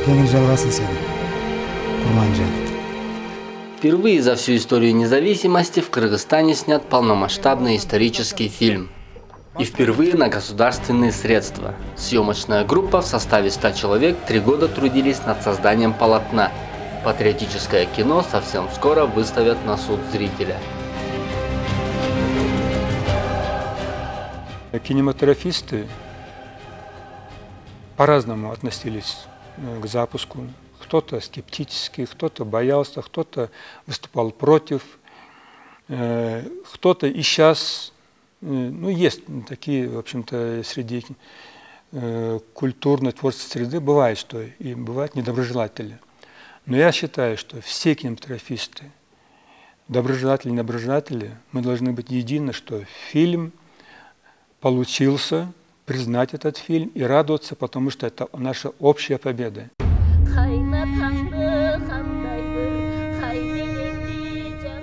Теңир жалғасын сені, Курманжан. Впервые за всю историю независимости в Кыргызстане снят полномасштабный исторический фильм. И впервые на государственные средства. Съемочная группа в составе 100 человек 3 года трудились над созданием полотна. Патриотическое кино совсем скоро выставят на суд зрителя. Кинематографисты по-разному относились к запуску. Кто-то скептически, кто-то боялся, кто-то выступал против, кто-то и сейчас, ну, есть такие, в общем-то, среди культурно-творческой среды бывает, что и бывают недоброжелатели. Но я считаю, что все кинематографисты, доброжелатели, мы должны быть едины, что фильм получился, признать этот фильм и радоваться, потому что это наша общая победа.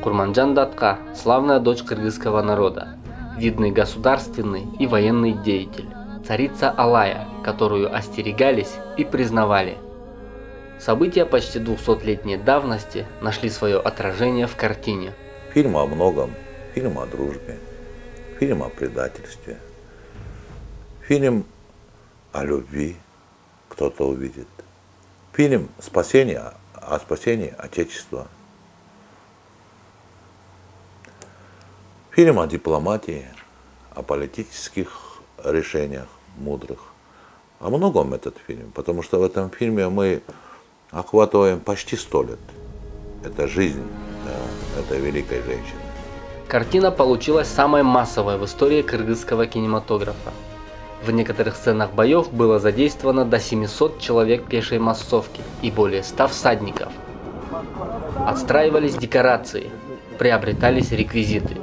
Курманжан Датка – славная дочь кыргызского народа, видный государственный и военный деятель, царица Алая, которую остерегались и признавали. События почти 200-летней давности нашли свое отражение в картине. Фильм о многом, фильм о дружбе, фильм о предательстве, фильм о любви, кто-то увидит, фильм о спасении Отечества, фильм о дипломатии, о политических решениях мудрых. О многом этот фильм, потому что в этом фильме мы охватываем почти 100 лет. Это жизнь этой великой женщины. Картина получилась самой массовой в истории кыргызского кинематографа. В некоторых сценах боев было задействовано до 700 человек пешей массовки и более 100 всадников. Отстраивались декорации, приобретались реквизиты.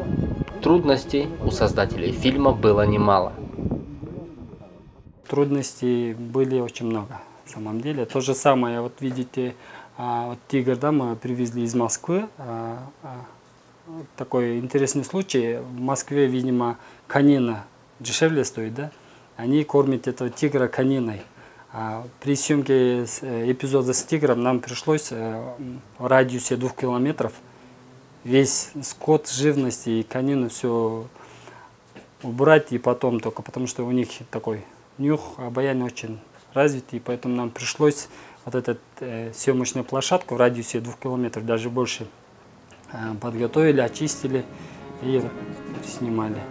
Трудностей у создателей фильма было немало. Трудностей были очень много, на самом деле. То же самое, вот видите, вот «Тигр», да, мы привезли из Москвы. Такой интересный случай. В Москве, видимо, конина дешевле стоит, да? Они кормят этого тигра кониной. При съемке эпизода с тигром нам пришлось в радиусе 2 километров весь скот, живность и конину все убрать, и потом только, потому что у них такой нюх, обоняние очень развитый, и поэтому нам пришлось вот эту съемочную площадку в радиусе 2 километров, даже больше, подготовили, очистили и снимали.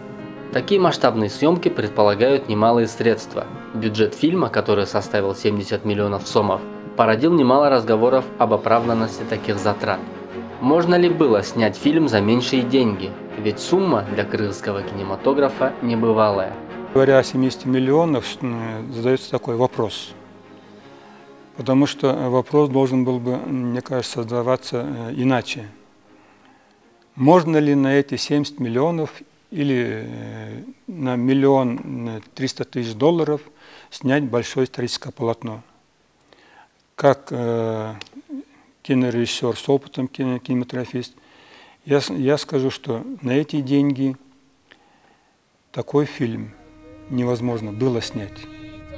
Такие масштабные съемки предполагают немалые средства. Бюджет фильма, который составил 70 миллионов сомов, породил немало разговоров об оправданности таких затрат. Можно ли было снять фильм за меньшие деньги? Ведь сумма для кыргызского кинематографа небывалая. Говоря о 70 миллионах, задается такой вопрос. Потому что вопрос должен был бы, мне кажется, задаваться иначе. Можно ли на эти 70 миллионов или на 1 300 000 долларов снять большое историческое полотно? Как кинорежиссер с опытом, кинематографист, я скажу, что на эти деньги такой фильм невозможно было снять.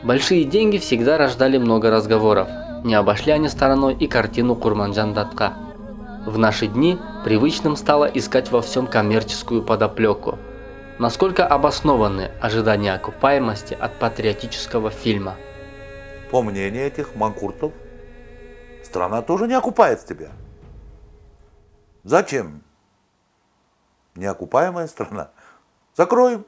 Большие деньги всегда рождали много разговоров. Не обошли они стороной и картину Курманжан Датка. В наши дни привычным стало искать во всем коммерческую подоплеку. Насколько обоснованы ожидания окупаемости от патриотического фильма? По мнению этих манкуртов, страна тоже не окупает тебя. Зачем? Неокупаемая страна. Закроем.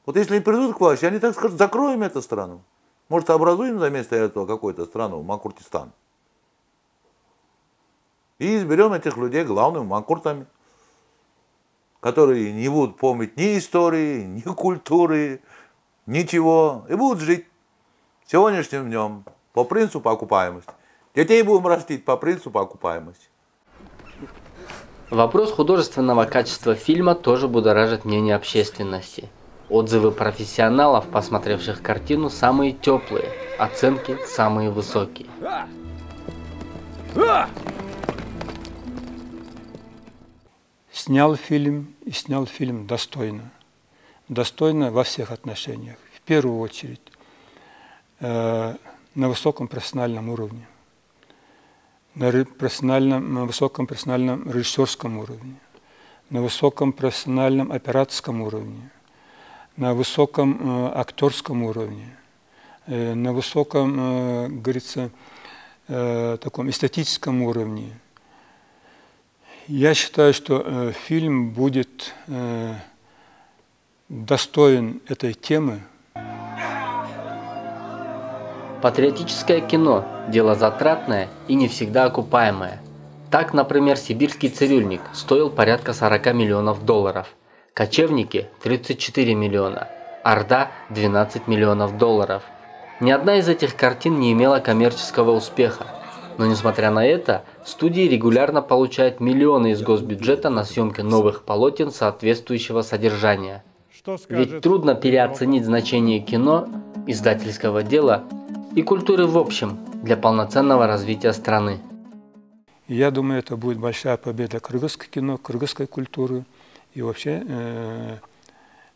Вот если они придут к власти, они так скажут, закроем эту страну. Может, образуем за место этого какую-то страну, Манкуртистан. И изберем этих людей главными манкуртами, которые не будут помнить ни истории, ни культуры, ничего. И будут жить сегодняшним днем по принципу окупаемости. Детей будем растить по принципу окупаемости. Вопрос художественного качества фильма тоже будоражит мнение общественности. Отзывы профессионалов, посмотревших картину, самые теплые, оценки самые высокие. Снял фильм достойно. Достойно во всех отношениях. В первую очередь, на высоком профессиональном уровне, на высоком профессиональном режиссерском уровне, на высоком профессиональном операторском уровне, на высоком актерском уровне, на высоком, говорится, таком эстетическом уровне. Я считаю, что фильм будет достоин этой темы. Патриотическое кино – дело затратное и не всегда окупаемое. Так, например, «Сибирский цирюльник» стоил порядка 40 миллионов долларов, «Кочевники» – 34 миллиона, «Орда» – 12 миллионов долларов. Ни одна из этих картин не имела коммерческого успеха, но несмотря на это, студии регулярно получают миллионы из госбюджета на съемки новых полотен соответствующего содержания. Ведь трудно переоценить значение кино, издательского дела и культуры в общем для полноценного развития страны. Я думаю, это будет большая победа кыргызского кино, кыргызской культуры и вообще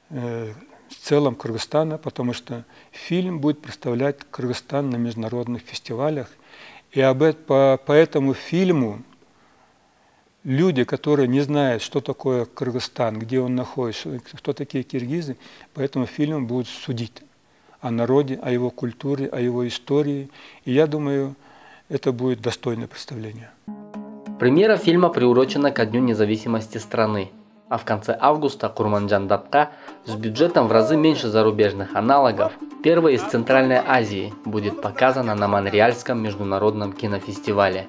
в целом Кыргызстана, потому что фильм будет представлять Кыргызстан на международных фестивалях. И по этому фильму люди, которые не знают, что такое Кыргызстан, где он находится, кто такие киргизы, по этому фильму будут судить о народе, о его культуре, о его истории. И я думаю, это будет достойное представление. Премьера фильма приурочена ко Дню независимости страны. А в конце августа Курманджан Датка с бюджетом в разы меньше зарубежных аналогов, первая из Центральной Азии, будет показана на Монреальском международном кинофестивале.